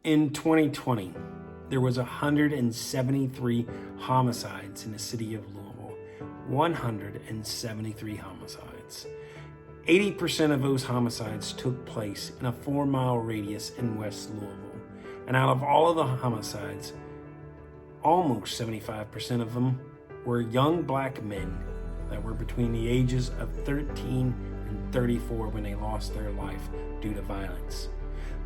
In 2020, there was 173 homicides in the city of Louisville. 173 homicides. 80% of those homicides took place in a 4-mile radius in West Louisville. And out of all of the homicides, almost 75% of them were young black men that were between the ages of 13 and 34 when they lost their life due to violence.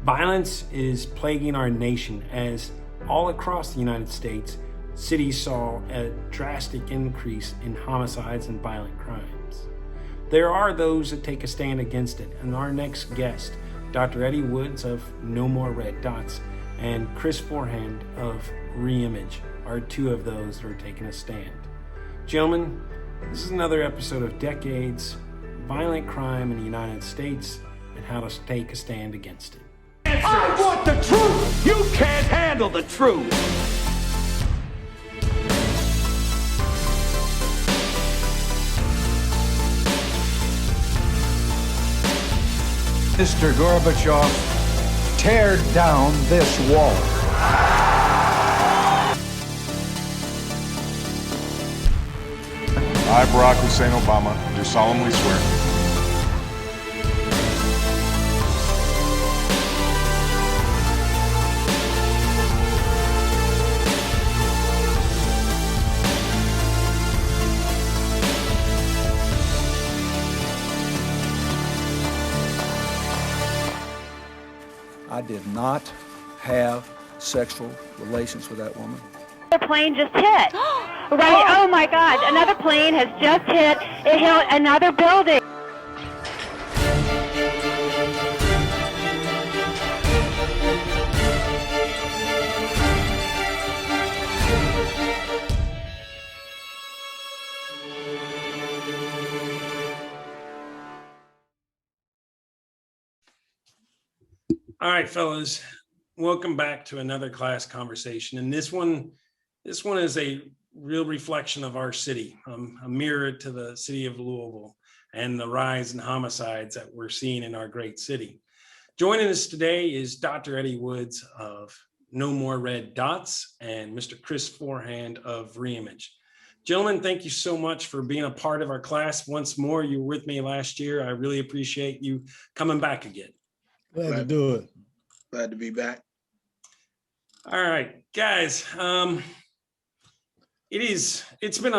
Violence is plaguing our nation as all across the United States, cities saw a drastic increase in homicides and violent crimes. There are those that take a stand against it, and our next guest, Dr. Eddie Woods of No More Red Dots and Chris Forehand of ReImage are two of those that are taking a stand. Gentlemen, this is another episode of Decades, Violent Crime in the United States, and how to take a stand against it. I want the truth! You can't handle the truth! Mr. Gorbachev, tear down this wall. I, Barack Hussein Obama, do solemnly swear I did not have sexual relations with that woman. Another plane just hit. Right, oh my God, another plane has just hit. It hit another building. All right, fellas, welcome back to another class conversation. And this one is a real reflection of our city, a mirror to the city of Louisville and the rise in homicides that we're seeing in our great city. Joining us today is Dr. Eddie Woods of No More Red Dots and Mr. Chris Forehand of ReImage. Gentlemen, thank you so much for being a part of our class. Once more, you were with me last year. I really appreciate you coming back again. Glad to do it. Glad to be back. All right, guys. It's been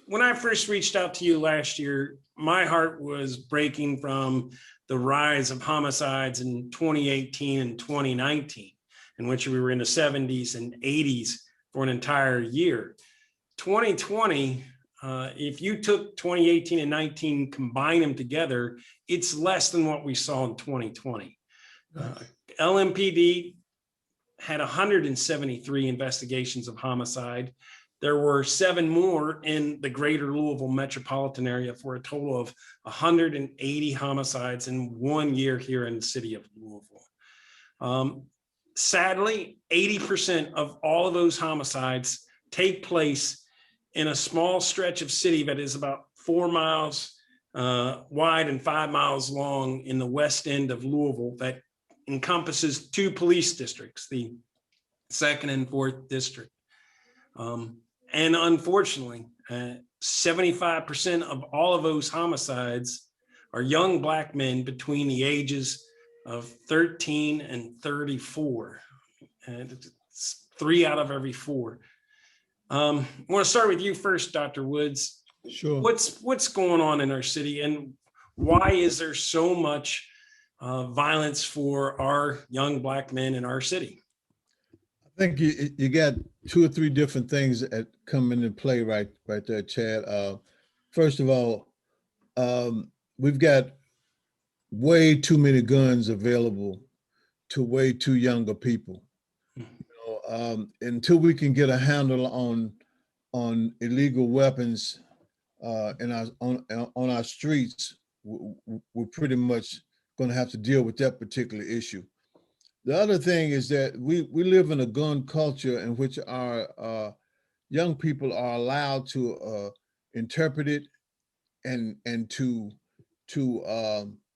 when I first reached out to you last year, my heart was breaking from the rise of homicides in 2018 and 2019, in which we were in the 70s and 80s for an entire year. 2020, if you took 2018 and 19, combine them together, it's less than what we saw in 2020. LMPD had 173 investigations of homicide. There were 7 more in the greater Louisville metropolitan area for a total of 180 homicides in 1 year here in the city of Louisville. Sadly, 80% of all of those homicides take place in a small stretch of city that is about 4 miles wide and 5 miles long in the west end of Louisville that encompasses 2 police districts, the 2nd and 4th district. And unfortunately, 75% of all of those homicides are young black men between the ages of 13 and 34. And it's 3 out of every 4. I want to start with you first, Dr. Woods. Sure. What's going on in our city, and why is there so much violence for our young black men in our city? I think you got 2 or 3 different things that come into play right there, Chad. First of all, we've got way too many guns available to way too younger people. Until we can get a handle on illegal weapons on our streets, we're pretty much going to have to deal with that particular issue. The other thing is that we live in a gun culture in which our young people are allowed to interpret it and to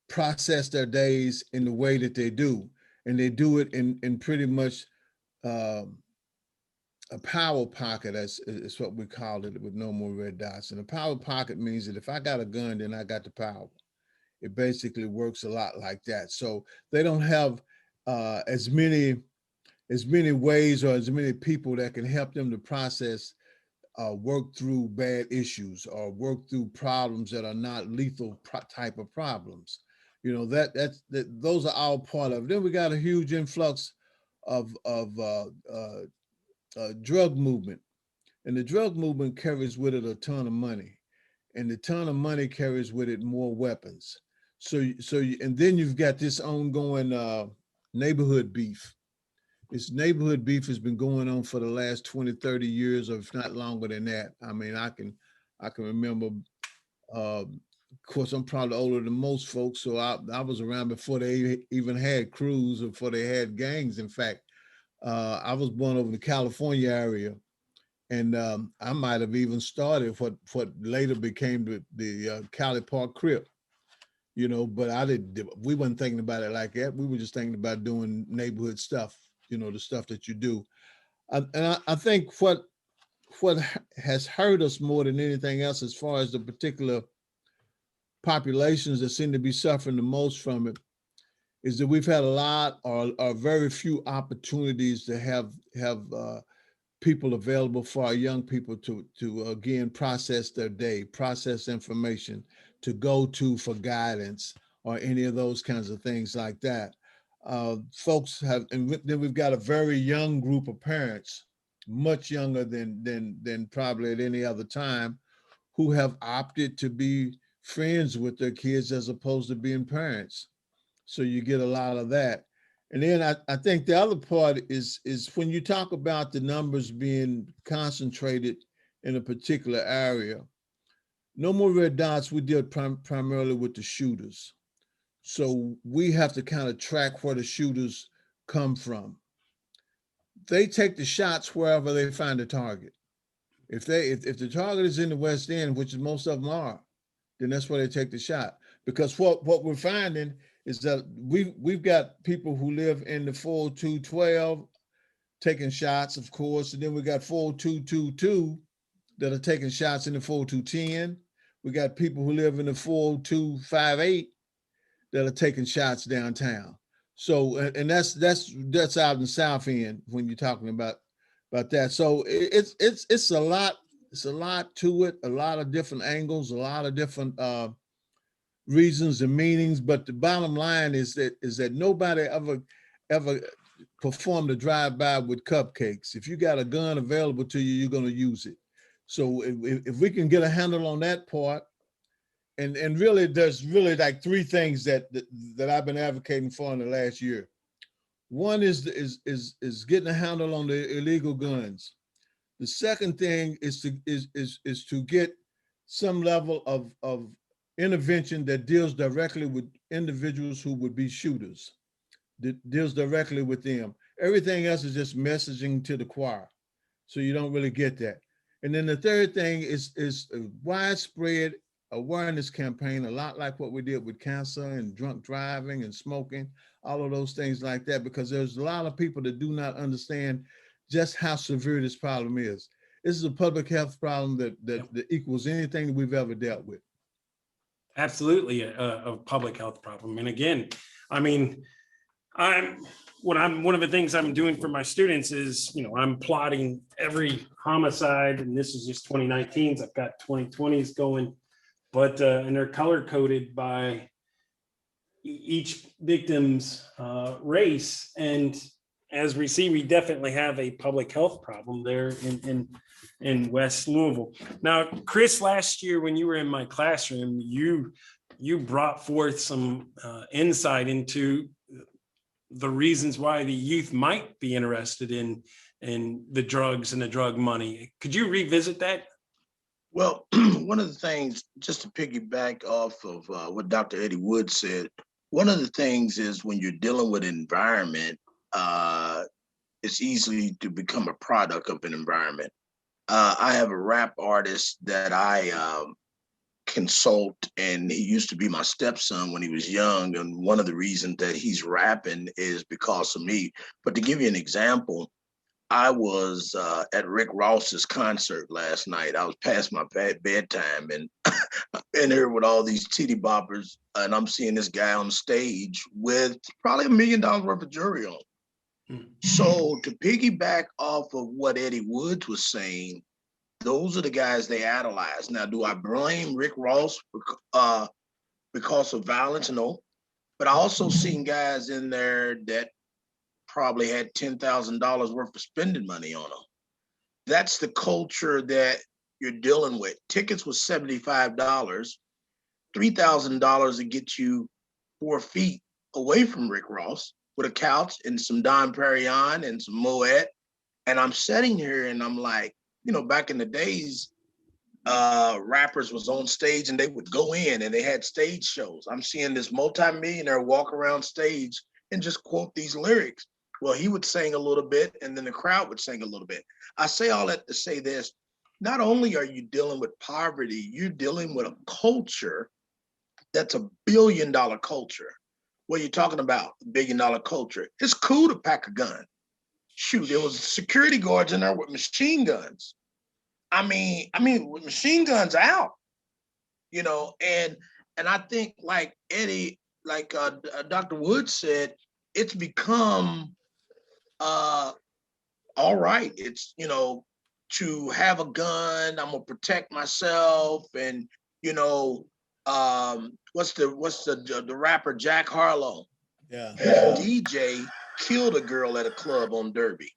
process their days in the way that they do. and they do it in pretty much a power pocket, is what we call it, with no more red dots. And a power pocket means that if I got a gun, then I got the power. It basically works a lot like that. So they don't have as many ways or as many people that can help them to process, work through bad issues or work through problems that are not lethal type of problems. You know, those are all part of it. Then we got a huge influx of drug movement, and the drug movement carries with it a ton of money, and the ton of money carries with it more weapons. And then you've got this ongoing neighborhood beef. This neighborhood beef has been going on for the last 20, 30 years, or if not longer than that. I mean, I can remember, of course, I'm probably older than most folks, so I was around before they even had crews or before they had gangs. In fact, I was born over in the California area, and I might have even started what later became the Cali Park Crip. You know, but we weren't thinking about it like that. We were just thinking about doing neighborhood stuff, you know, the stuff that you do. I think what has hurt us more than anything else, as far as the particular populations that seem to be suffering the most from it, is that we've had a lot or very few opportunities to have people available for our young people to again process their day, process information, to go to for guidance or any of those kinds of things like that. Folks have, and then we've got a very young group of parents, much younger than probably at any other time, who have opted to be friends with their kids as opposed to being parents. So you get a lot of that. And then I think the other part is when you talk about the numbers being concentrated in a particular area. No More Red Dots, we deal primarily with the shooters. So we have to kind of track where the shooters come from. They take the shots wherever they find a target. If the target is in the West End, which most of them are, then that's where they take the shot. Because what we're finding is that we've got people who live in the 40212 taking shots, of course, and then we got 40222 that are taking shots in the 40210. We got people who live in the 40258 that are taking shots downtown. So, and that's out in the South End when you're talking about that. So it's a lot. It's a lot to it. A lot of different angles. A lot of different reasons and meanings. But the bottom line is that nobody ever performed a drive-by with cupcakes. If you got a gun available to you, you're going to use it. So if we can get a handle on that part, and really, there's really like three things that I've been advocating for in the last year. One is getting a handle on the illegal guns. The second thing is to get some level of intervention that deals directly with individuals who would be shooters, that deals directly with them. Everything else is just messaging to the choir. So you don't really get that. And then the third thing is a widespread awareness campaign, a lot like what we did with cancer and drunk driving and smoking, all of those things like that, because there's a lot of people that do not understand just how severe this problem is. This is a public health problem that equals anything that we've ever dealt with. Absolutely a public health problem. And again, I mean, one of the things I'm doing for my students is, I'm plotting every homicide, and this is just 2019s. I've got 2020s going, but and they're color coded by each victim's race. And as we see, we definitely have a public health problem there in West Louisville. Now, Chris, last year when you were in my classroom, you brought forth some insight into the reasons why the youth might be interested in the drugs and the drug money. Could you revisit that? Well, one of the things, just to piggyback off of what Dr. Eddie Wood said, one of the things is when you're dealing with environment, it's easy to become a product of an environment. I have a rap artist that I consult, and he used to be my stepson when he was young. And one of the reasons that he's rapping is because of me. But to give you an example, I was at Rick Ross's concert last night. I was past my bedtime, and in there with all these titty boppers, and I'm seeing this guy on stage with probably $1 million worth of jewelry on. So to piggyback off of what Eddie Woods was saying, those are the guys they idolize. Now, do I blame Rick Ross because of violence? No. But I also seen guys in there that probably had $10,000 worth of spending money on them. That's the culture that you're dealing with. Tickets was $75, $3,000 to get you 4 feet away from Rick Ross with a couch and some Dom Perignon and some Moet. And I'm sitting here and I'm like, you know, back in the days, rappers was on stage and they would go in and they had stage shows. I'm seeing this multimillionaire walk around stage and just quote these lyrics. Well, he would sing a little bit and then the crowd would sing a little bit. I say all that to say this: not only are you dealing with poverty, you're dealing with a culture that's $1 billion culture. What are you talking about? $1 billion culture. It's cool to pack a gun. Shoot, there was security guards in there with machine guns. I mean, with machine guns out, you know, and I think like Eddie, like Dr. Woods said, it's become all right. It's, you know, to have a gun, I'm gonna protect myself, and you know, what's the rapper Jack Harlow? Yeah. His DJ killed a girl at a club on Derby.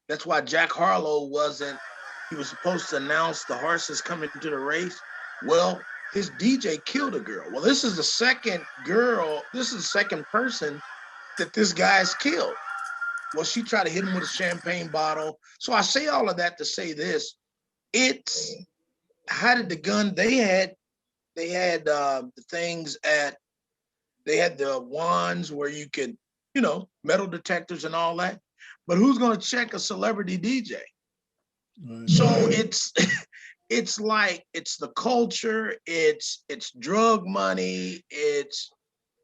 That's why Jack Harlow he was supposed to announce the horses coming to the race. Well, his DJ killed a girl. Well, this is the second person that this guy's killed. Well, she tried to hit him with a champagne bottle. So I say all of that to say this: it's how did the gun they had the things they had the wands where you could, you know, metal detectors and all that. But who's going to check a celebrity DJ? So it's like, it's the culture, it's drug money, it's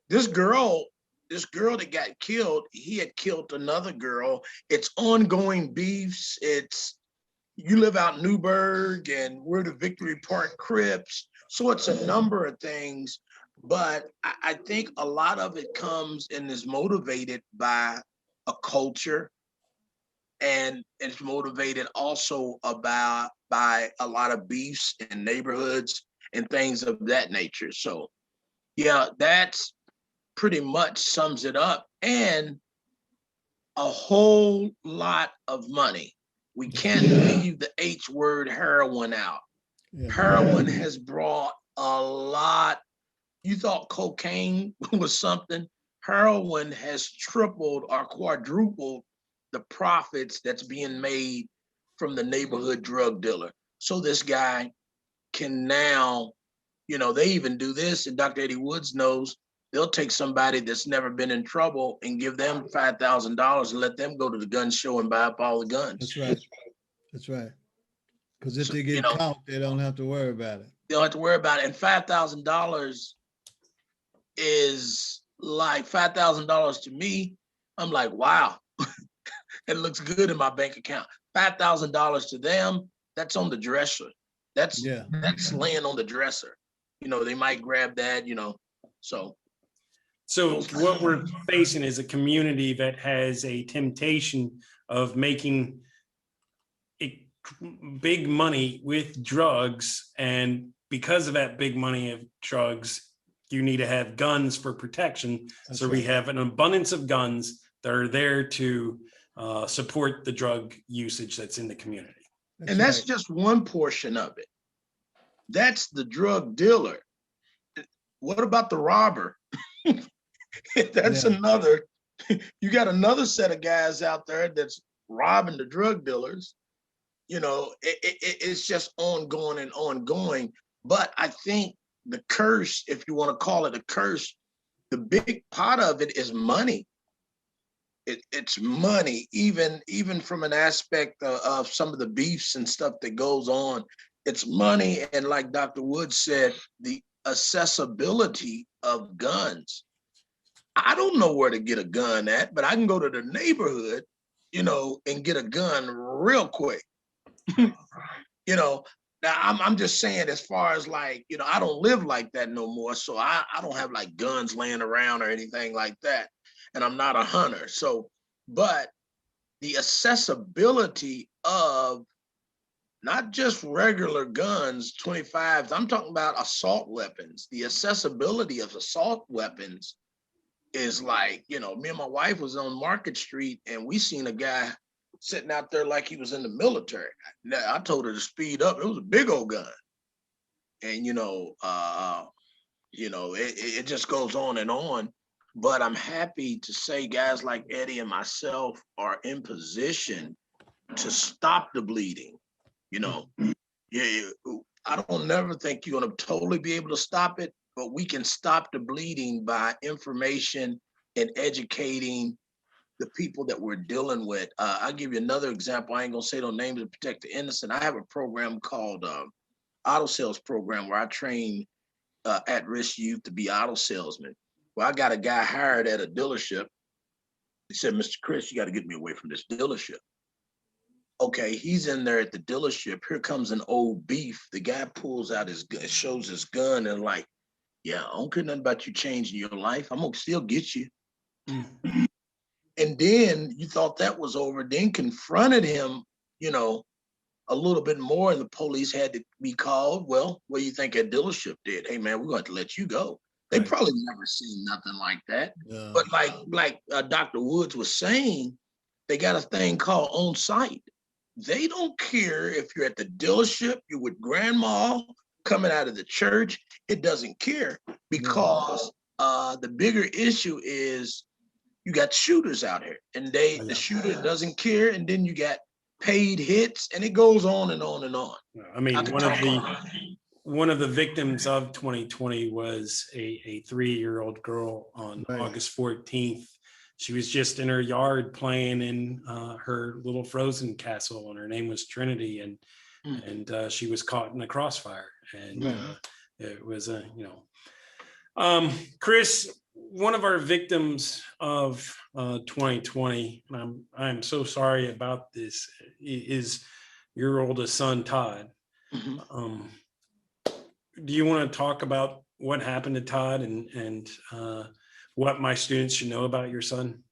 this girl that got killed, he had killed another girl. It's ongoing beefs. It's, you live out in Newburgh and we're the Victory Park Crips. So it's a number of things, but I think a lot of it comes and is motivated by a culture, and it's motivated also by a lot of beefs in neighborhoods and things of that nature. So yeah, that's pretty much sums it up, and a whole lot of money. We can't leave the H word heroin out. Yeah. Heroin has brought a lot. You thought cocaine was something. Heroin has tripled or quadrupled the profits that's being made from the neighborhood drug dealer. So this guy can now, you know, they even do this, and Dr. Eddie Woods knows, they'll take somebody that's never been in trouble and give them $5,000 and let them go to the gun show and buy up all the guns. That's right. That's right. Because if they get caught, they don't have to worry about it. They don't have to worry about it. And $5,000 is like $5,000 to me. I'm like, wow, it looks good in my bank account. $5,000 to them, that's on the dresser. That's laying on the dresser. You know, they might grab that, you know, so. So what we're facing is a community that has a temptation of making big money with drugs. And because of that big money of drugs, you need to have guns for protection. That's so right. We have an abundance of guns that are there to support the drug usage that's in the community. And that's just one portion of it. That's the drug dealer. What about the robber? That's another, you got another set of guys out there that's robbing the drug dealers. You know, it's just ongoing and ongoing. But I think the curse, if you want to call it a curse, the big part of it is money. It's money, even from an aspect of some of the beefs and stuff that goes on. It's money, and like Dr. Wood said, the accessibility of guns. I don't know where to get a gun at, but I can go to the neighborhood, and get a gun real quick. Now I'm just saying, as far as like, I don't live like that no more. So I don't have like guns laying around or anything like that. And I'm not a hunter. So, but the accessibility of not just regular guns, 25s, I'm talking about assault weapons. The accessibility of assault weapons is like, me and my wife was on Market Street and we seen a guy sitting out there like he was in the military. I told her to speed up. It was a big old gun. And, it just goes on and on. But I'm happy to say guys like Eddie and myself are in position to stop the bleeding. I don't never think you're going to totally be able to stop it, but we can stop the bleeding by information and educating the people that we're dealing with. I'll give you another example. I ain't gonna say no names to protect the innocent. I have a program called auto sales program where I train at-risk youth to be auto salesmen. Well, I got a guy hired at a dealership. He said, Mr. Chris, you got to get me away from this dealership. Okay, he's in there at the dealership. Here comes an old beef. The guy pulls out his gun, shows his gun, and like, yeah, I don't care nothing about you changing your life. I'm gonna still get you. And then you thought that was over, then confronted him, a little bit more, and the police had to be called. Well, what do you think that dealership did? Hey, man, we're going to let you go. They probably never seen nothing like that. Yeah. But like Dr. Woods was saying, they got a thing called on site. They don't care if you're at the dealership, you're with grandma, coming out of the church. It doesn't care, because the bigger issue is you got shooters out here, and the shooter doesn't care, and then you got paid hits, and it goes on and on and on. I mean, one of the victims of 2020 was a 3-year-old girl on August 14th. She was just in her yard playing in her little frozen castle, and her name was Trinity, and she was caught in a crossfire, and it was Chris, one of our victims of 2020, and I'm so sorry about this, is your oldest son, Todd. Do you want to talk about what happened to Todd and what my students should know about your son?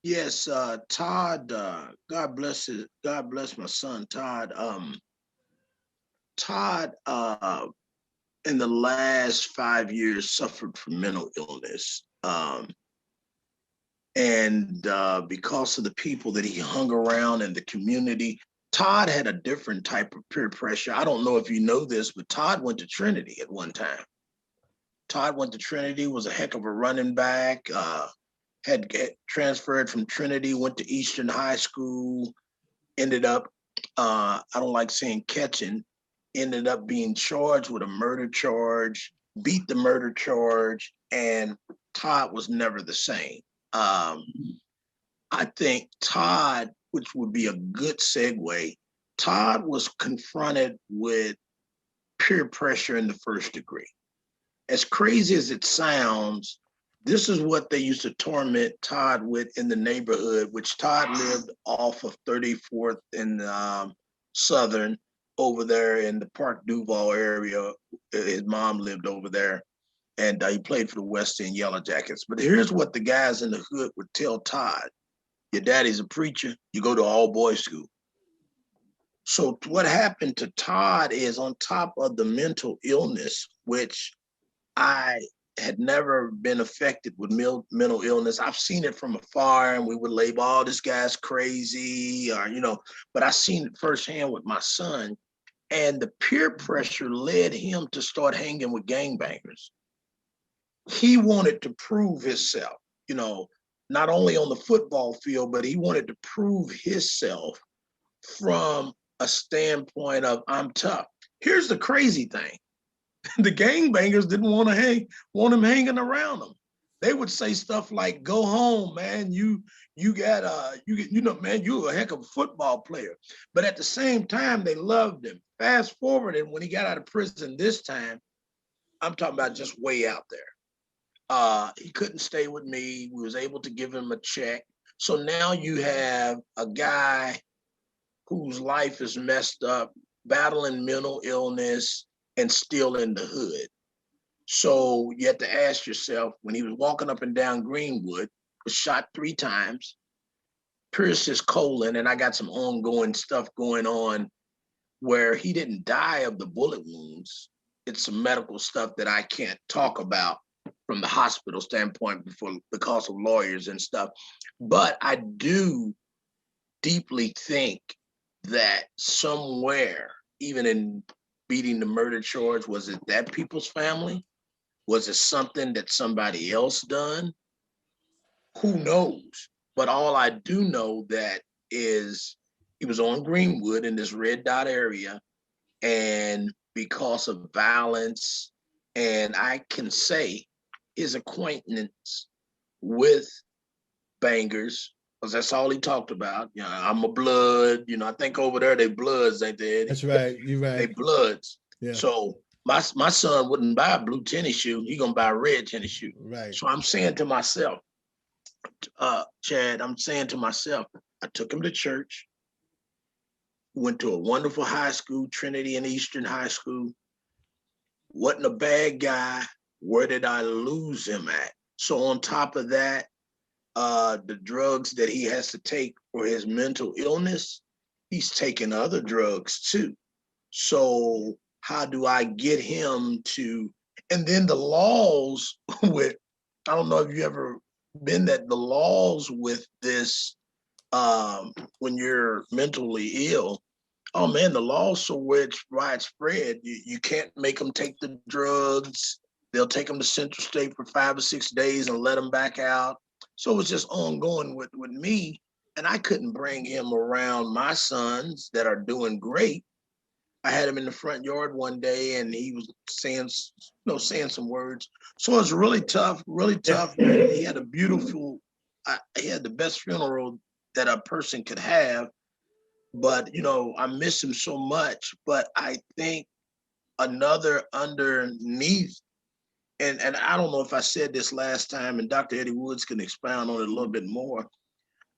Yes, Todd. God bless my son, Todd. Todd, in the last 5 years, suffered from mental illness. And because of the people that he hung around in the community, Todd had a different type of peer pressure. I don't know if you know this, but Todd went to Trinity at one time. Todd went to Trinity, was a heck of a running back, had transferred from Trinity, went to Eastern High School, ended up, I don't like saying catching, ended up being charged with a murder charge, beat the murder charge, and Todd was never the same. I think Todd, which would be a good segue, Todd was confronted with peer pressure in the first degree. As crazy as it sounds, this is what they used to torment Todd with in the neighborhood, which Todd lived off of 34th and Southern over there in the Park Duval area. His mom lived over there, and he played for the West End Yellow Jackets. But here's what the guys in the hood would tell Todd. Your daddy's a preacher, you go to all boys school. So what happened to Todd is, on top of the mental illness, which I had never been affected with mental illness. I've seen it from afar, and we would label, oh, this guy's crazy, or, but I seen it firsthand with my son. And the peer pressure led him to start hanging with gangbangers. He wanted to prove himself, not only on the football field, but he wanted to prove himself from a standpoint of, I'm tough. Here's the crazy thing. The gangbangers didn't want him hanging around them. They would say stuff like, go home, man. You man, you're a heck of a football player. But at the same time, they loved him. Fast forward, and when he got out of prison this time, I'm talking about just way out there. He couldn't stay with me. We was able to give him a check. So now you have a guy whose life is messed up, battling mental illness, and still in the hood. So you have to ask yourself, when he was walking up and down Greenwood, was shot 3 times, pierced his colon, and I got some ongoing stuff going on where he didn't die of the bullet wounds. It's some medical stuff that I can't talk about from the hospital standpoint because of lawyers and stuff. But I do deeply think that somewhere, even in beating the murder charge, was it that people's family? Was it something that somebody else done? Who knows? But all I do know that is he was on Greenwood in this red dot area, and because of violence, and I can say his acquaintance with bangers, because that's all he talked about. You know, I'm a blood. You know, I think over there they bloods, ain't they? That's right. You're right. They bloods. Yeah. So my son wouldn't buy a blue tennis shoe. He gonna buy a red tennis shoe. Right. So I'm saying to myself, Chad, I'm saying to myself, I took him to church, went to a wonderful high school, Trinity and Eastern High School. Wasn't a bad guy. Where did I lose him at? So on top of that, the drugs that he has to take for his mental illness, he's taking other drugs too. So how do I get him to, and then the laws with, I don't know if you ever been that, the laws with this, when you're mentally ill, oh man, the laws so widespread, you can't make them take the drugs. They'll take them to Central State for 5 or 6 days and let them back out. So it's just ongoing with me. And I couldn't bring him around my sons that are doing great. I had him in the front yard one day and he was saying some words. So it's really tough, really tough. He had he had the best funeral that a person could have. But, you know, I miss him so much. But I think another underneath, and I don't know if I said this last time, and Dr. Eddie Woods can expound on it a little bit more.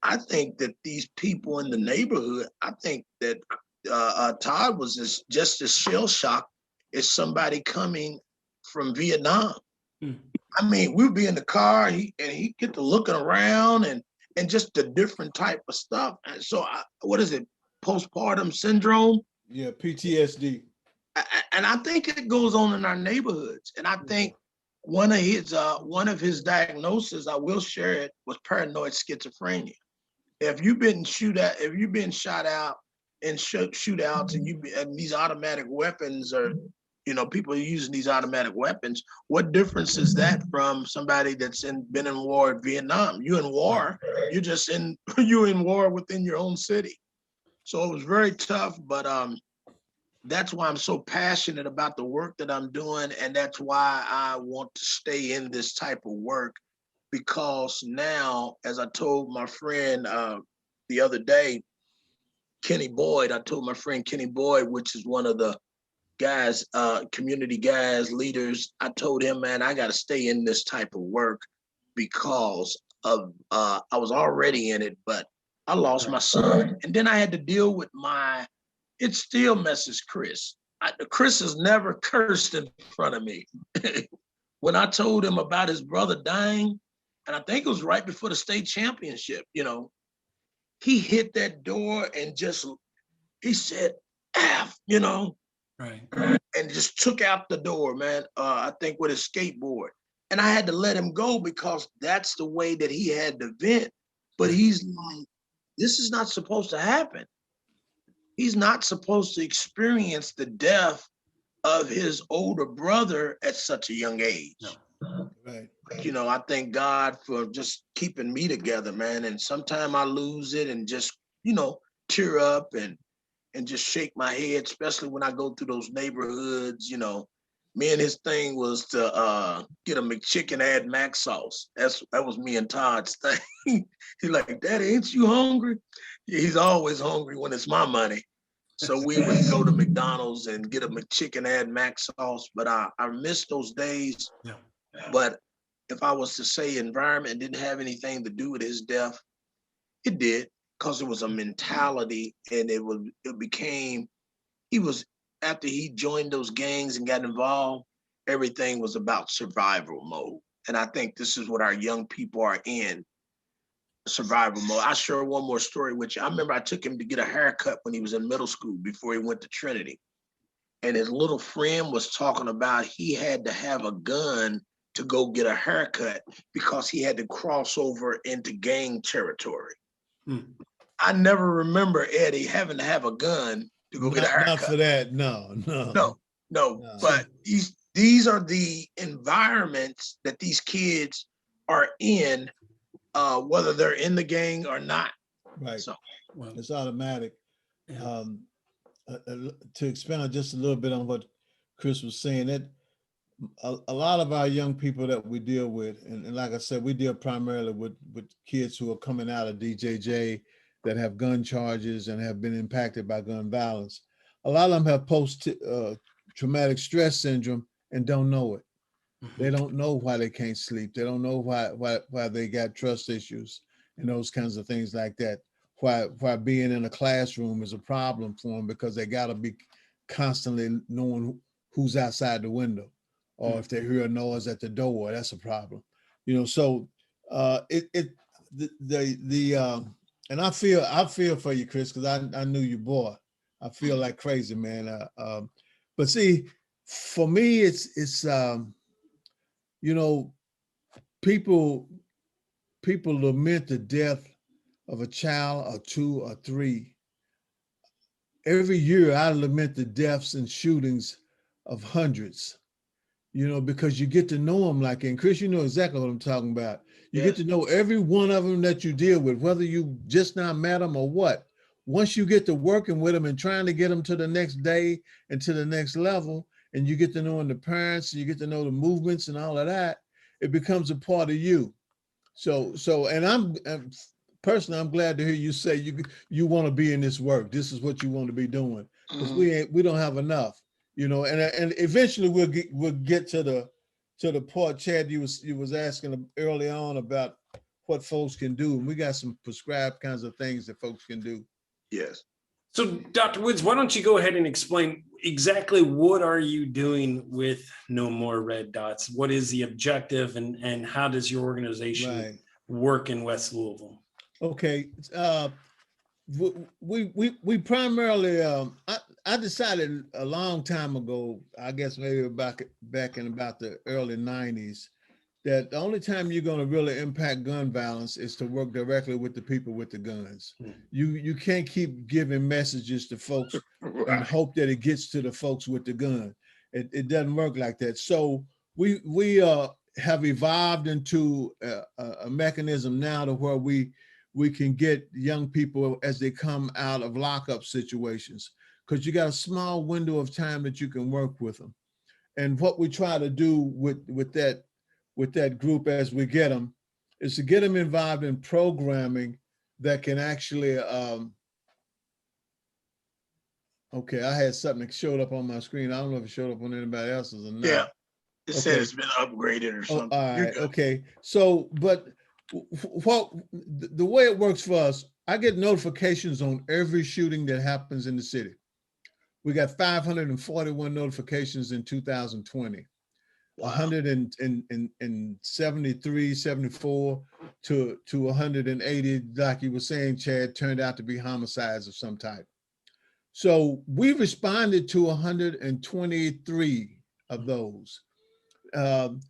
I think that these people in the neighborhood, I think that Todd was just as shell-shocked as somebody coming from Vietnam. I mean, we'd be in the car, and he get to looking around and just the different type of stuff. And so, what is it? Postpartum syndrome? Yeah, PTSD. And I think it goes on in our neighborhoods. And I think one of his diagnoses, I will share it, was paranoid schizophrenia. If you've been shot out in shootouts, and these automatic weapons are, you know, people are using these automatic weapons, what difference is that from somebody that's been in war in Vietnam? You in war, you're in war within your own city. So it was very tough, but that's why I'm so passionate about the work that I'm doing, and that's why I want to stay in this type of work, because now, as I told my friend the other day, Kenny Boyd, which is one of the guys, community guys, leaders, I told him, man, I got to stay in this type of work because of, I was already in it, but I lost my son. And then I had to deal with it still messes Chris. Chris has never cursed in front of me. When I told him about his brother dying, and I think it was right before the state championship, you know, he hit that door and he said, F, you know, Right. and just took out the door, man, I think with his skateboard. And I had to let him go because that's the way that he had to vent. But he's like, this is not supposed to happen. He's not supposed to experience the death of his older brother at such a young age. No. Right. You know, I thank God for just keeping me together, man. And sometimes I lose it and just, you know, tear up and just shake my head, especially when I go through those neighborhoods, you know, Me and his thing was to get a McChicken, add mac sauce. That was me and Todd's thing. He's like, Daddy, ain't you hungry? Yeah, he's always hungry when it's my money. So we would go to McDonald's and get a McChicken, add mac sauce. But I miss those days. Yeah. But if I was to say environment didn't have anything to do with his death, it did, because it was a mentality, and it became, after he joined those gangs and got involved, everything was about survival mode. And I think this is what our young people are in, survival mode. I share one more story with you. I remember I took him to get a haircut when he was in middle school before he went to Trinity. And his little friend was talking about he had to have a gun to go get a haircut because he had to cross over into gang territory. I never remember Eddie having to have a gun to go get a haircut. Not for that, no. But these are the environments that these kids are in, whether they're in the gang or not. Right. So it's automatic. Yeah. To expand just a little bit on what Chris was saying, that a lot of our young people that we deal with, and like I said, we deal primarily with kids who are coming out of DJJ that have gun charges and have been impacted by gun violence. A lot of them have post-traumatic stress syndrome and don't know it. They don't know why they can't sleep. They don't know why they got trust issues and those kinds of things like that. Why being in a classroom is a problem for them, because they got to be constantly knowing who's outside the window, or if they hear a noise at the door, that's a problem. So and I feel for you, Chris, because I knew you, boy. I feel like crazy, man. But see, for me, it's people lament the death of a child or two or three. Every year I lament the deaths and shootings of hundreds, because you get to know them and Chris, you know exactly what I'm talking about. You get to know every one of them that you deal with, whether you just not met them or what. Once you get to working with them and trying to get them to the next day and to the next level, and you get to know the parents, and you get to know the movements and all of that, it becomes a part of you. So, and I'm personally, I'm glad to hear you say you want to be in this work. This is what you want to be doing, because we don't have enough, and eventually we'll get to the part, Chad, you was asking early on about what folks can do, and we got some prescribed kinds of things that folks can do. yes. So Dr. Woods, why don't you go ahead and explain exactly what are you doing with No More Red Dots? What is the objective, and how does your organization work in West Louisville? Okay. We primarily, I decided a long time ago, I guess maybe back in about the early 90s, that the only time you're going to really impact gun violence is to work directly with the people with the guns. You can't keep giving messages to folks and hope that it gets to the folks with the gun. It doesn't work like that. So we have evolved into a mechanism now to where we can get young people as they come out of lockup situations, because you got a small window of time that you can work with them. And what we try to do with that group as we get them is to get them involved in programming that can actually, okay, I had something that showed up on my screen. I don't know if it showed up on anybody else's or not. Yeah, it said it's been upgraded or something. All right, okay. So, but the way it works for us, I get notifications on every shooting that happens in the city. We got 541 notifications in 2020. 173, 74 to 180, like you were saying, Chad, turned out to be homicides of some type. So we responded to 123 of those. And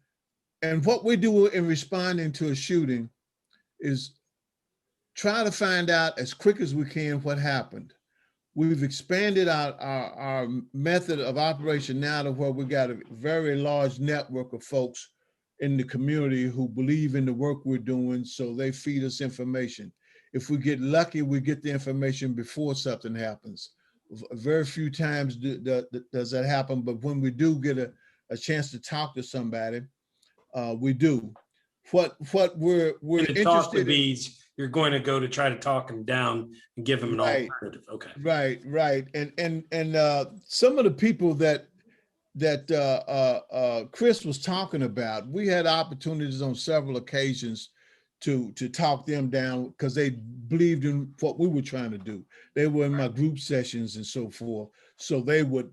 what we do in responding to a shooting is try to find out as quick as we can what happened. We've expanded our method of operation now to where we got a very large network of folks in the community who believe in the work we're doing, so they feed us information. If we get lucky, we get the information before something happens. Very few times does that happen, but when we do get a chance to talk to somebody, we do. What we're And to talk to interested in. bees, you're going to go to try to talk them down and give them an Right. alternative. Okay. Right. And some of the people that Chris was talking about, we had opportunities on several occasions to talk them down because they believed in what we were trying to do. They were in my group sessions and so forth. So they would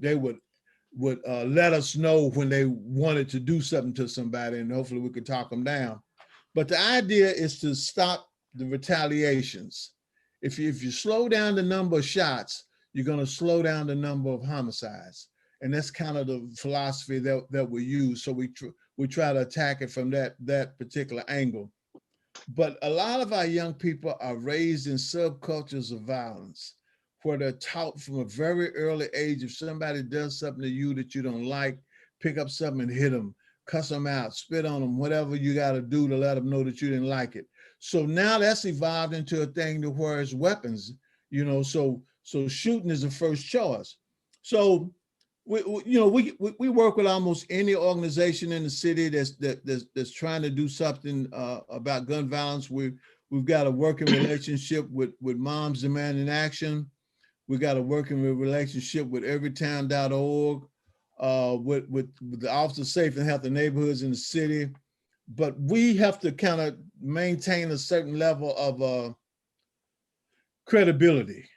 let us know when they wanted to do something to somebody, and hopefully we could talk them down. But the idea is to stop the retaliations. If you slow down the number of shots, you're going to slow down the number of homicides. And that's kind of the philosophy that we use. So we try to attack it from that particular angle. But a lot of our young people are raised in subcultures of violence, where they're taught from a very early age, if somebody does something to you that you don't like, pick up something and hit them, cuss them out, spit on them, whatever you got to do to let them know that you didn't like it. So now that's evolved into a thing to where it's weapons, so shooting is the first choice. So we work with almost any organization in the city that's trying to do something about gun violence. We've got a working relationship with Moms Demanding Action. We got a working relationship with everytown.org, with the Office of Safe and Healthy Neighborhoods in the city. But we have to kind of maintain a certain level of credibility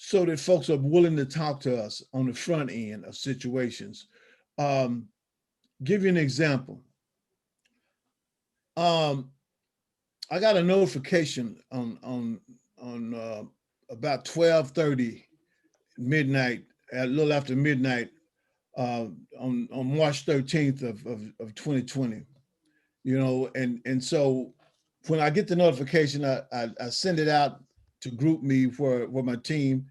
so that folks are willing to talk to us on the front end of situations. Give you an example. I got a notification on about 12:30 midnight, a little after midnight, on March 13th of 2020. And so when I get the notification, I send it out to group me where my team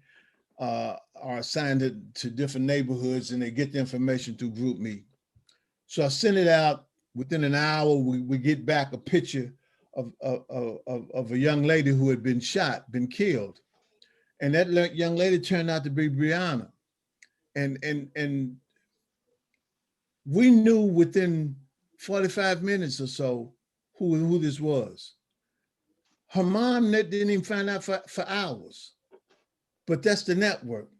are assigned to different neighborhoods, and they get the information through group me. So I send it out. Within an hour, we get back a picture of a young lady who had been shot, been killed. And that young lady turned out to be Brianna. And we knew within 45 minutes or so who this was. Her mom didn't even find out for hours. But that's the network.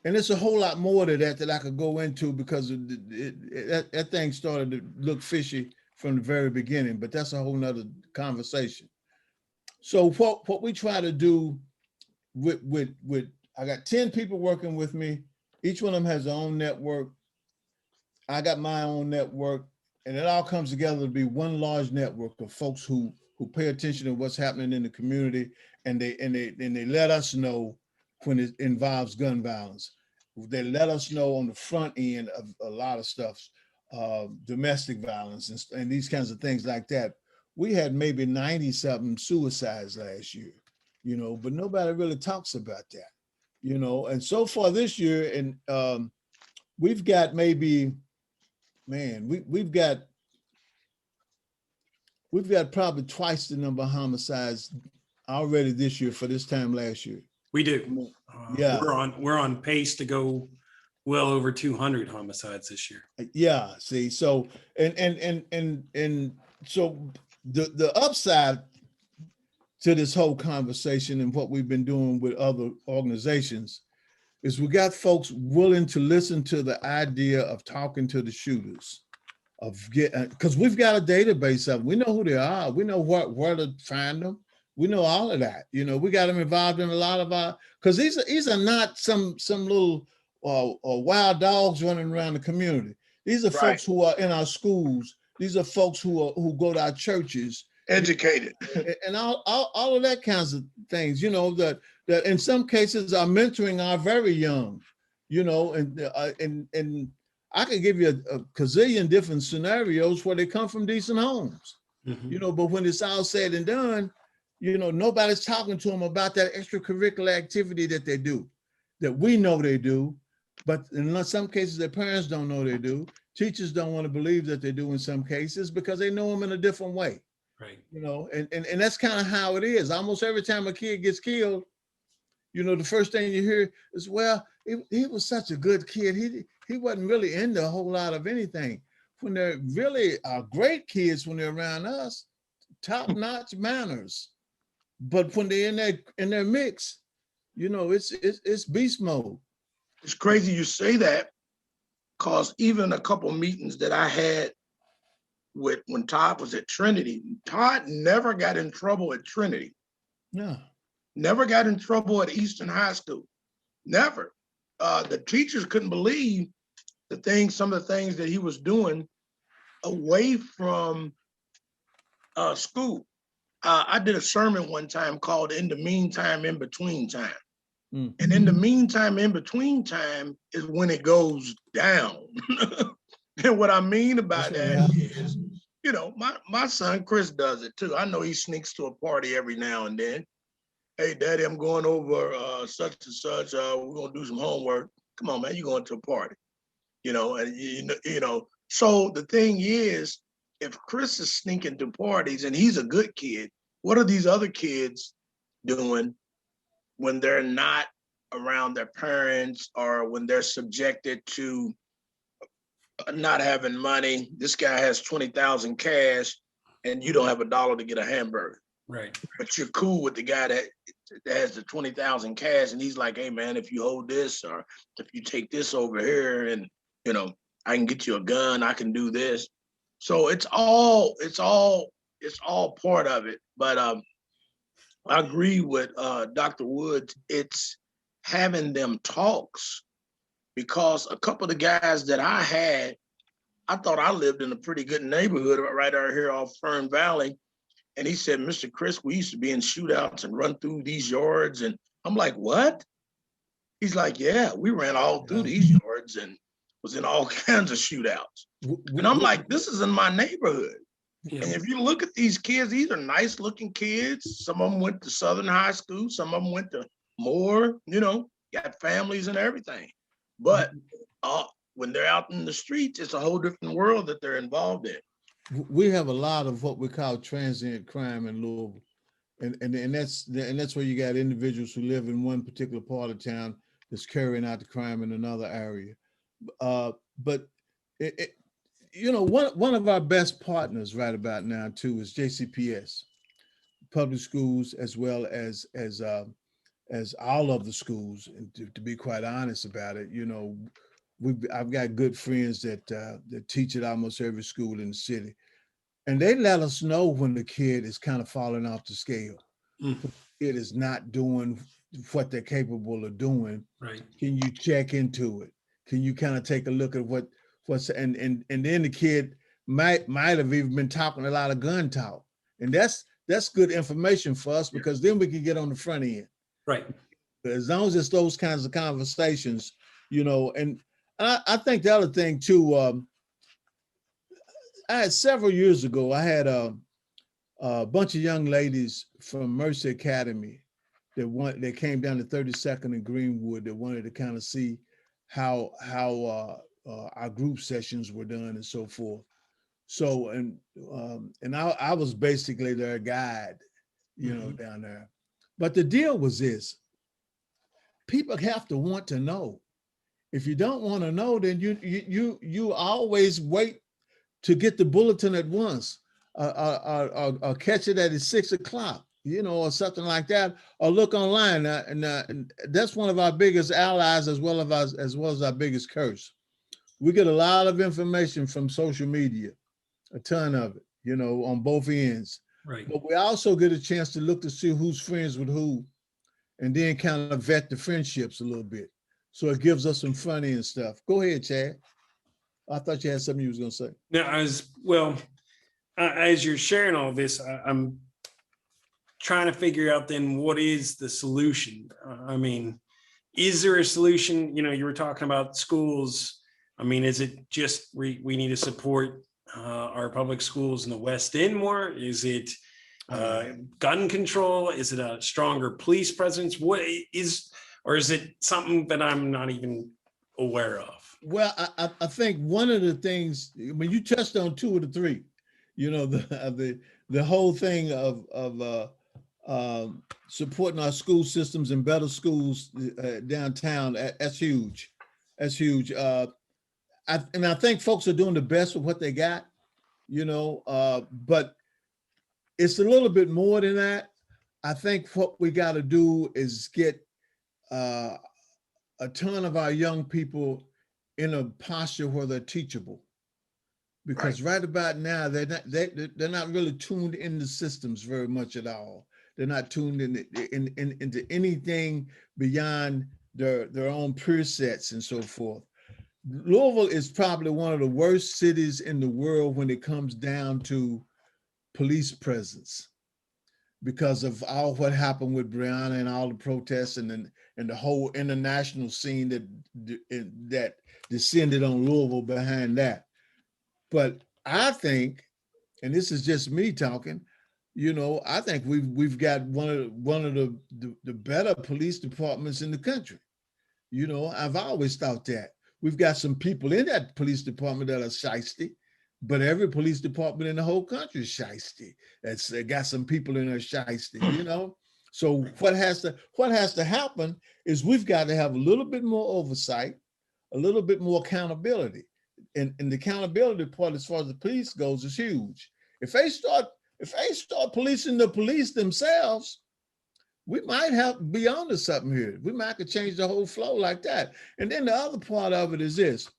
And there's a whole lot more to that I could go into, because that thing started to look fishy from the very beginning, but that's a whole nother conversation. So what we try to do with I got 10 people working with me. Each one of them has their own network. I got my own network, and it all comes together to be one large network of folks who pay attention to what's happening in the community, and they let us know when it involves gun violence. They let us know on the front end of a lot of stuff, domestic violence and these kinds of things like that. We had maybe 90-something suicides last year, but nobody really talks about that, and so far this year, and we've got maybe, we've got probably twice the number of homicides already this year for this time last year. We do. Yeah, we're on pace to go well over 200 homicides this year. Yeah. See, so and so the upside to this whole conversation and what we've been doing with other organizations is we got folks willing to listen to the idea of talking to the shooters, because we've got a database of them. We know who they are. We know where to find them. We know all of that. We got them involved in a lot of our, because these are not some little wild dogs running around the community. These are folks who are in our schools. These are folks who go to our churches. Educated. And all of that kinds of things, that in some cases are mentoring our very young, and I could give you a gazillion different scenarios where they come from decent homes, but when it's all said and done, nobody's talking to them about that extracurricular activity that they do, that we know they do, but in some cases their parents don't know they do. Teachers don't want to believe that they do in some cases because they know them in a different way. Right. And that's kind of how it is. Almost every time a kid gets killed, the first thing you hear is, well, he was such a good kid. He wasn't really into a whole lot of anything. when they're really great kids, when they're around us, top-notch manners. But when they're in their mix, you know, it's beast mode. It's crazy you say that, because even a couple meetings that I had with when Todd was at Trinity, Todd never got in trouble at Trinity. Yeah. Never got in trouble at Eastern High School. Never. The teachers couldn't believe some of the things that he was doing away from school. I did a sermon one time called "In the Meantime, In Between Time." Mm. And in the meantime, in between time is when it goes down. And what I mean about that is, you know, my son Chris does it too. I know he sneaks to a party every now and then. Hey, Daddy, I'm going over such and such. We're gonna do some homework. Come on, man, you're going to a party. You know, and you know. So the thing is, if Chris is sneaking to parties and he's a good kid, what are these other kids doing when they're not around their parents, or when they're subjected to not having money? This guy has 20,000 cash and you don't have $1 to get a hamburger. Right. But you're cool with the guy that has the 20,000 cash, and he's like, hey man, if you hold this, or if you take this over here, and you know, I can get you a gun, I can do this. So it's all part of it. But I agree with Dr. Woods. It's having them talks, because a couple of the guys that I had, I thought I lived in a pretty good neighborhood right out here off Fern Valley. And he said, Mr. Chris, we used to be in shootouts and run through these yards. And I'm like, what? He's like, yeah, we ran all through these yards and was in all kinds of shootouts. And I'm like, this is in my neighborhood. Yeah. And if you look at these kids, these are nice looking kids. Some of them went to Southern High School. Some of them went to Moore, you know, got families and everything. But when they're out in the streets, it's a whole different world that they're involved in. We have a lot of what we call transient crime in Louisville. And that's where you got individuals who live in one particular part of town that's carrying out the crime in another area. But you know, one of our best partners right about now too is JCPS, public schools, as well as all of the schools. And to be quite honest about it, you know, I've got good friends that teach at almost every school in the city, and they let us know when the kid is kind of falling off the scale. Mm. It is not doing what they're capable of doing. Right. Can you check into it? Can you kind of take a look at what's and then the kid might have even been talking a lot of gun talk, and that's good information for us, because then we can get on the front end. Right. As long as it's those kinds of conversations, you know. And I think the other thing too, I had several years ago, I had a bunch of young ladies from Mercy Academy that came down to 32nd and Greenwood that wanted to kind of see how our group sessions were done and so forth. So, and I was basically their guide, you know, down there. But the deal was this: people have to want to know. If you don't want to know, then you always wait to get the bulletin at once, or catch it at 6 o'clock, you know, or something like that, or look online. And that's one of our biggest allies, as well as our biggest curse. We get a lot of information from social media, a ton of it, you know, on both ends. Right. But we also get a chance to look to see who's friends with who, and then kind of vet the friendships a little bit. So it gives us some fun and stuff. Go ahead, Chad. I thought you had something you was gonna say. No, as you're sharing all this, I'm trying to figure out then what is the solution. I mean, is there a solution? You know, you were talking about schools. I mean, is it just we need to support our public schools in the West End more? Is it gun control? Is it a stronger police presence? Or is it something that I'm not even aware of? Well, I think one of the things, I mean, you touched on two of the three, you know, the whole thing of supporting our school systems and better schools downtown. That's huge. That's huge. I think folks are doing the best with what they got, but it's a little bit more than that. I think what we got to do is get a ton of our young people in a posture where they're teachable, because right about now they're not really tuned into systems very much at all. They're not tuned into anything beyond their own peer sets and so forth. Louisville is probably one of the worst cities in the world when it comes down to police presence, because of all what happened with Breonna and all the protests and the whole international scene that descended on Louisville behind that. But I think, and this is just me talking, I think we've got one of the better police departments in the country. I've always thought that. We've got some people in that police department that are shiesty, but every police department in the whole country is shiesty. That's got some people in there shiesty, So what has to happen is we've got to have a little bit more oversight, a little bit more accountability. And the accountability part, as far as the police goes, is huge. If they start policing the police themselves, we might have be onto something here. We might could change the whole flow like that. And then the other part of it is this: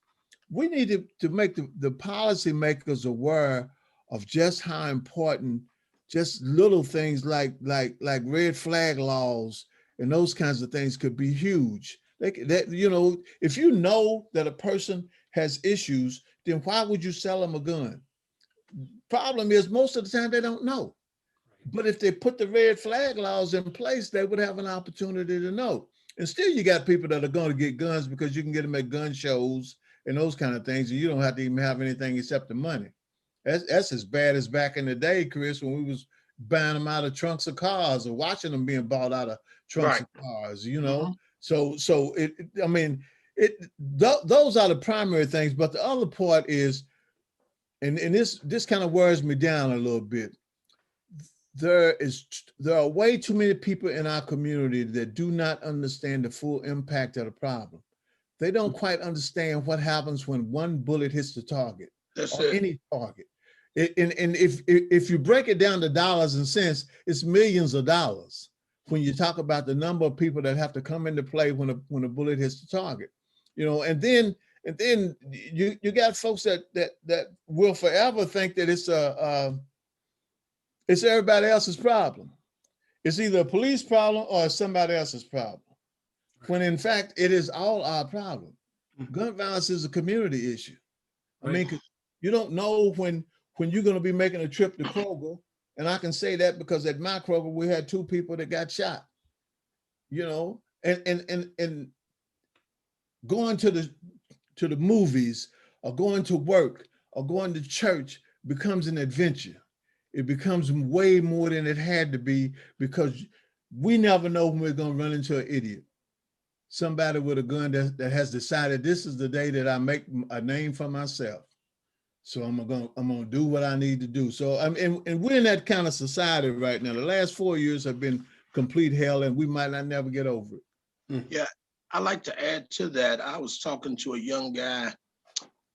we need to make the policymakers aware of just how important just little things like red flag laws and those kinds of things could be huge. If you know that a person has issues, then why would you sell them a gun? Problem is, most of the time they don't know. But if they put the red flag laws in place, they would have an opportunity to know. And still you got people that are going to get guns because you can get them at gun shows and those kind of things, and you don't have to even have anything except the money. That's as bad as back in the day, Chris, when we was buying them out of trunks of cars or watching them being bought out of trunks of cars, Mm-hmm. So those are the primary things. But the other part is, and this kind of wears me down a little bit. There are way too many people in our community that do not understand the full impact of the problem. They don't quite understand what happens when one bullet hits the target. That's or it. Any target. And if you break it down to dollars and cents, it's millions of dollars when you talk about the number of people that have to come into play when a bullet hits the target. And then you got folks that will forever think that it's everybody else's problem. It's either a police problem or it's somebody else's problem. When in fact, it is all our problem. Gun violence is a community issue. I mean, you don't know when you're going to be making a trip to Kroger. And I can say that because at my Kroger, we had 2 people that got shot, and going to the movies or going to work or going to church becomes an adventure. It becomes way more than it had to be, because we never know when we're going to run into an idiot. Somebody with a gun that has decided this is the day that I make a name for myself. So I'm gonna do what I need to do. So and we're in that kind of society right now. The last 4 years have been complete hell, and we might not never get over it. Yeah, I like to add to that. I was talking to a young guy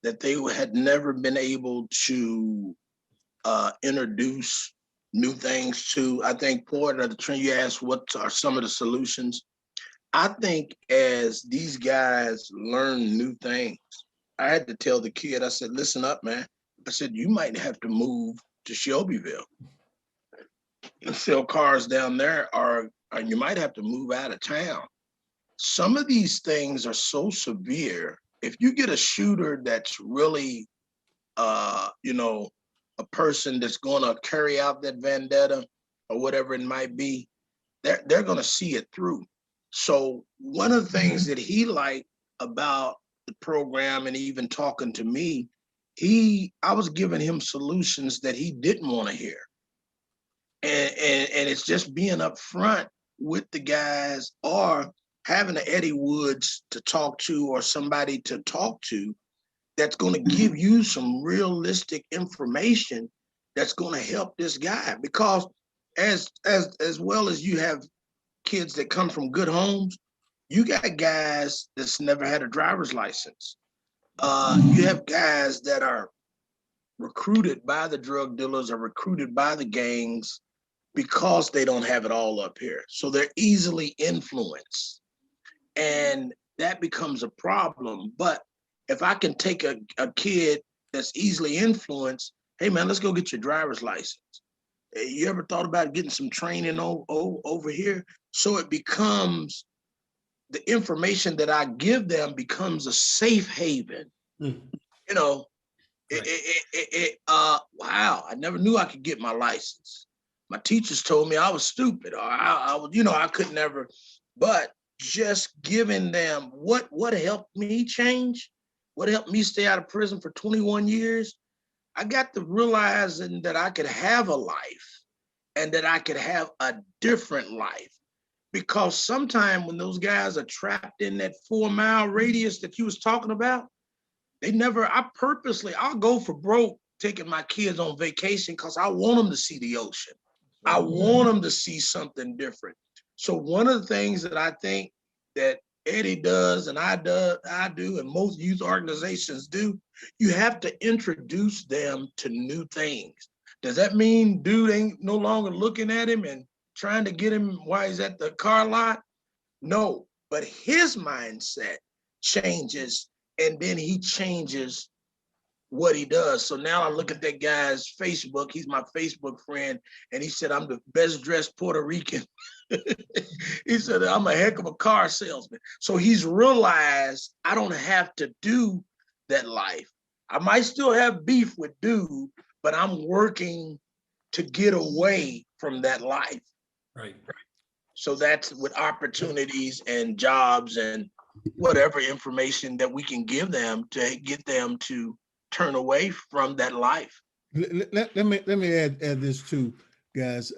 that they had never been able to introduce new things to. I think part of the trend, you asked what are some of the solutions. I think as these guys learn new things, I had to tell the kid, I said, listen up, man. I said, you might have to move to Shelbyville and sell cars down there, or you might have to move out of town. Some of these things are so severe. If you get a shooter that's really, a person that's going to carry out that vendetta or whatever it might be, they're going to see it through. So one of the things that he liked about the program, and even talking to me, I was giving him solutions that he didn't want to hear. And it's just being upfront with the guys, or having an Eddie Woods to talk to, or somebody to talk to that's going to give you some realistic information that's going to help this guy. Because as well as you have kids that come from good homes, you got guys that's never had a driver's license. You have guys that are recruited by the drug dealers or recruited by the gangs because they don't have it all up here. So they're easily influenced. And that becomes a problem. But if I can take a kid that's easily influenced, hey man, let's go get your driver's license. You ever thought about getting some training over here? So it becomes, the information that I give them becomes a safe haven. You know, wow, I never knew I could get my license. My teachers told me I was stupid, or I was, you know, I could never, but just giving them what helped me change, what helped me stay out of prison for 21 years, I got to realizing that I could have a life and that I could have a different life. Because sometimes when those guys are trapped in that 4-mile radius that you was talking about, I'll go for broke taking my kids on vacation because I want them to see the ocean. I want them to see something different. So one of the things that I think that Eddie does and I do and most youth organizations do, you have to introduce them to new things. Does that mean dude ain't no longer looking at him and trying to get him while he's at the car lot? No, but his mindset changes and then he changes what he does. So now I look at that guy's Facebook, he's my Facebook friend, and he said, I'm the best dressed Puerto Rican. He said, I'm a heck of a car salesman. So he's realized I don't have to do that life. I might still have beef with dude, but I'm working to get away from that life. Right. So that's with opportunities and jobs and whatever information that we can give them to get them to turn away from that life. Let me add this too, guys.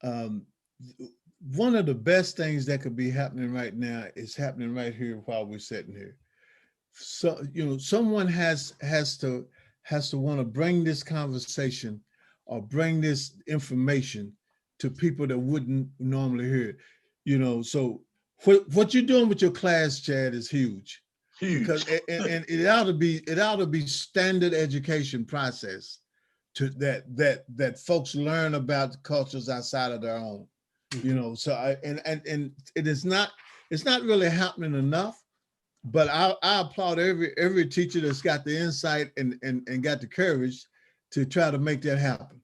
One of the best things that could be happening right now is happening right here while we're sitting here. So, you know, someone has to want to bring this conversation or bring this information to people that wouldn't normally hear it. You know, so what you're doing with your class, Chad, is huge. Because and it ought to be standard education process to that folks learn about the cultures outside of their own. You know, so it's not really happening enough. But I applaud every teacher that's got the insight and got the courage to try to make that happen.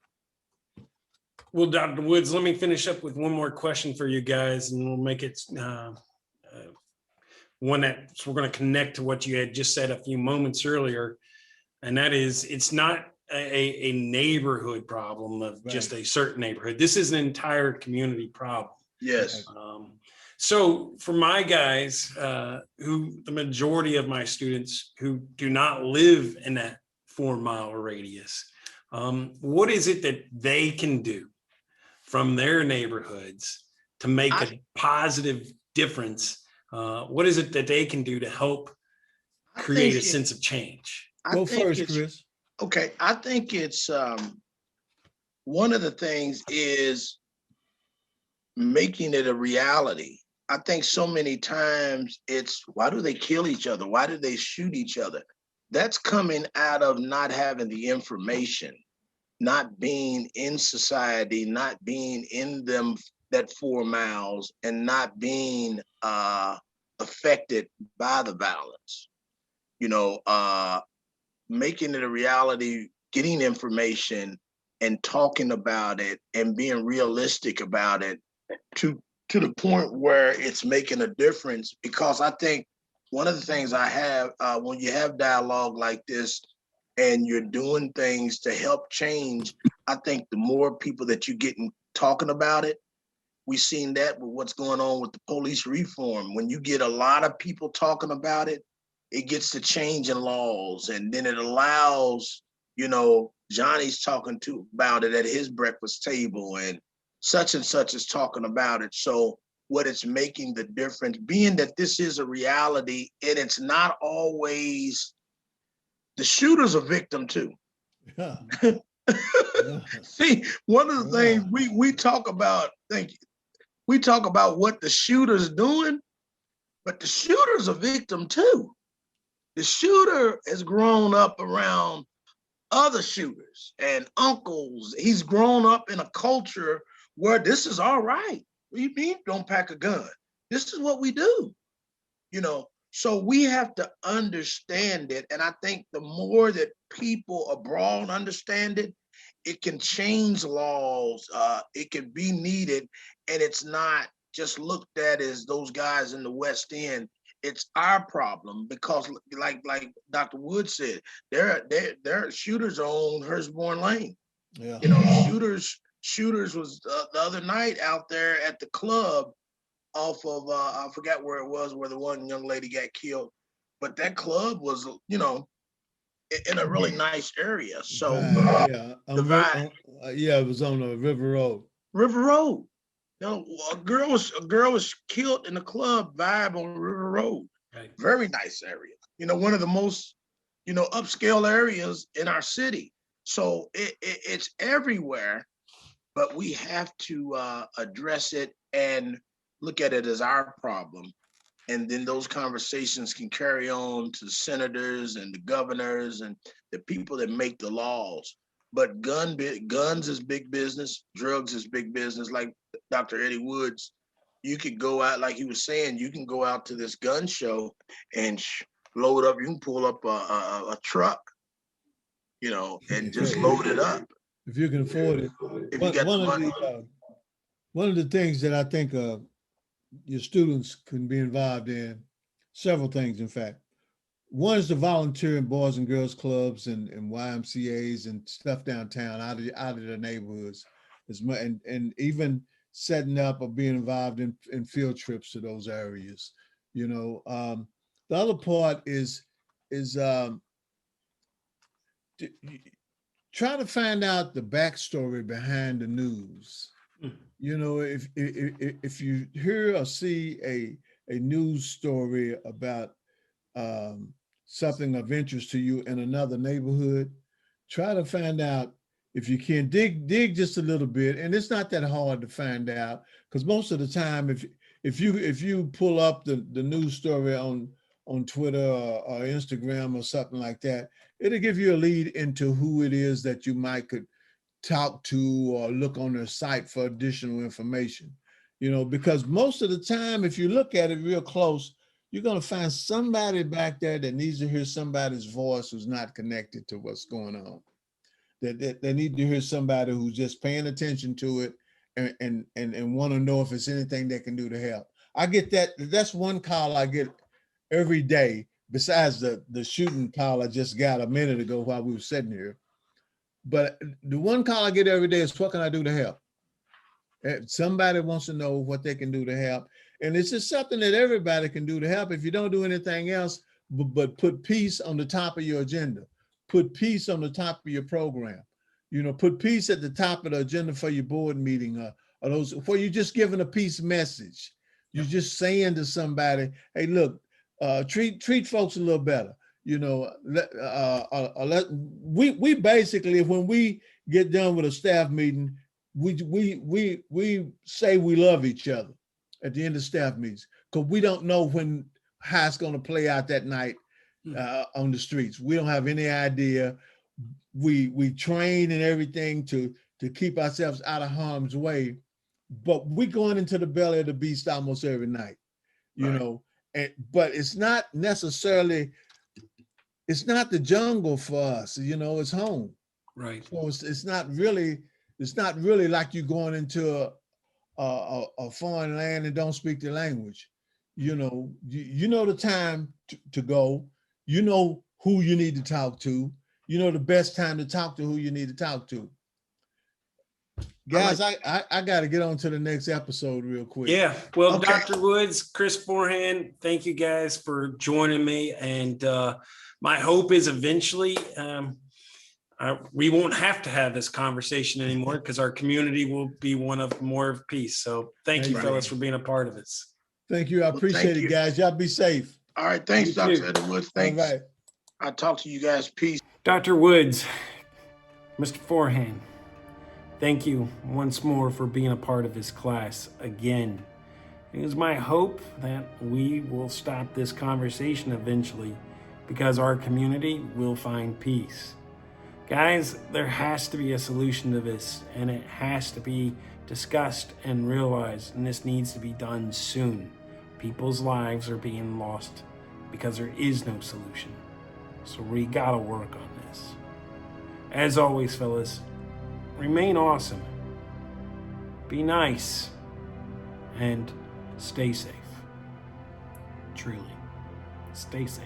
Well, Dr. Woods, let me finish up with one more question for you guys, and we'll make it one that we're going to connect to what you had just said a few moments earlier. And that is, it's not a neighborhood problem of just a certain neighborhood. This is an entire community problem. Yes. So for my guys, who the majority of my students who do not live in that 4-mile radius, what is it that they can do from their neighborhoods to make a positive difference? What is it that they can do to help create a sense of change? Go first, Chris. Okay, I think it's one of the things is making it a reality. I think so many times it's, why do they kill each other? Why do they shoot each other? That's coming out of not having the information, not being in society, not being in them that 4 miles, and not being affected by the violence. You know, making it a reality, getting information and talking about it and being realistic about it to the point where it's making a difference. Because I think one of the things I have, when you have dialogue like this and you're doing things to help change, I think the more people that you get talking about it, we've seen that with what's going on with the police reform. When you get a lot of people talking about it, it gets to change in laws, and then it allows, you know, Johnny's talking about it at his breakfast table, and such is talking about it. So what it's making the difference, being that this is a reality, and it's not always, the shooter's a victim too. Yeah. See, one of the things we talk about, thank you, we talk about what the shooter's doing, but the shooter's a victim too. The shooter has grown up around other shooters and uncles. He's grown up in a culture where this is all right. What do you mean don't pack a gun? This is what we do, you know? So we have to understand it. And I think the more that people abroad understand it, it can change laws. It can be needed. And it's not just looked at as those guys in the West End. It's our problem because like Dr. Wood said, their shooters are on Hurstbourne Lane. Yeah. You know, shooters was the other night out there at the club off of I forgot where it was, where the one young lady got killed, but that club was, you know, in a really nice area. So yeah, yeah, it was on River Road. River Road. You know, a girl was killed in the club vibe on River Road. Right. Very nice area. You know, one of the most, you know, upscale areas in our city. So it's everywhere, but we have to address it and look at it as our problem. And then those conversations can carry on to senators and the governors and the people that make the laws. But guns is big business, drugs is big business. Like Dr. Eddie Woods, you could go out, like he was saying, you can go out to this gun show and load up, you can pull up a truck, you know, and just load it up. If you can afford it. If you got the money. One of the things that I think your students can be involved in, several things, in fact. One is the volunteer in Boys and Girls Clubs and YMCAs and stuff downtown, out of the neighborhoods, and even setting up or being involved in field trips to those areas. You know, the other part is try to find out the backstory behind the news. You know, if you hear or see a news story about something of interest to you in another neighborhood, try to find out, if you can, dig just a little bit. And it's not that hard to find out, because most of the time, if you pull up the news story on Twitter or Instagram or something like that, it'll give you a lead into who it is that you might could talk to or look on their site for additional information. You know, because most of the time, if you look at it real close, you're going to find somebody back there that needs to hear somebody's voice who's not connected to what's going on. That they need to hear somebody who's just paying attention to it and want to know if it's anything they can do to help. I get that. That's one call I get every day, besides the shooting call I just got a minute ago while we were sitting here. But the one call I get every day is, what can I do to help? Somebody wants to know what they can do to help. And it's just something that everybody can do to help. If you don't do anything else, but put peace on the top of your agenda, put peace on the top of your program, you know, put peace at the top of the agenda for your board meeting, or those where you're just giving a peace message. You're just saying to somebody, hey, look, treat folks a little better. You know, we basically, when we get done with a staff meeting, we say we love each other at the end of staff meetings, because we don't know how it's going to play out that night on the streets. We don't have any idea. We train and everything to keep ourselves out of harm's way, but we're going into the belly of the beast almost every night, you know. But it's not necessarily, it's not the jungle for us, you know. It's home, right? So it's not really like you going into a foreign land and don't speak the language. You know, you know the time to go. You know who you need to talk to. You know the best time to talk to who you need to talk to. Guys, I got to get on to the next episode real quick. Yeah. Well, Okay. Dr. Woods, Chris Forehand, thank you guys for joining me. And my hope is eventually we won't have to have this conversation anymore, because our community will be one of more of peace. So thank you, fellas, for being a part of this. Thank you. I appreciate it, guys. Y'all be safe. All right, thanks, You Dr. too. Eddie Woods. Thanks. All right. I'll talk to you guys. Peace. Dr. Woods, Mr. Forehand, thank you once more for being a part of this class again. It is my hope that we will stop this conversation eventually, because our community will find peace. Guys, there has to be a solution to this, and it has to be discussed and realized, and this needs to be done soon. People's lives are being lost because there is no solution. So we gotta work on this. As always, fellas, remain awesome, be nice, and stay safe. Truly, stay safe.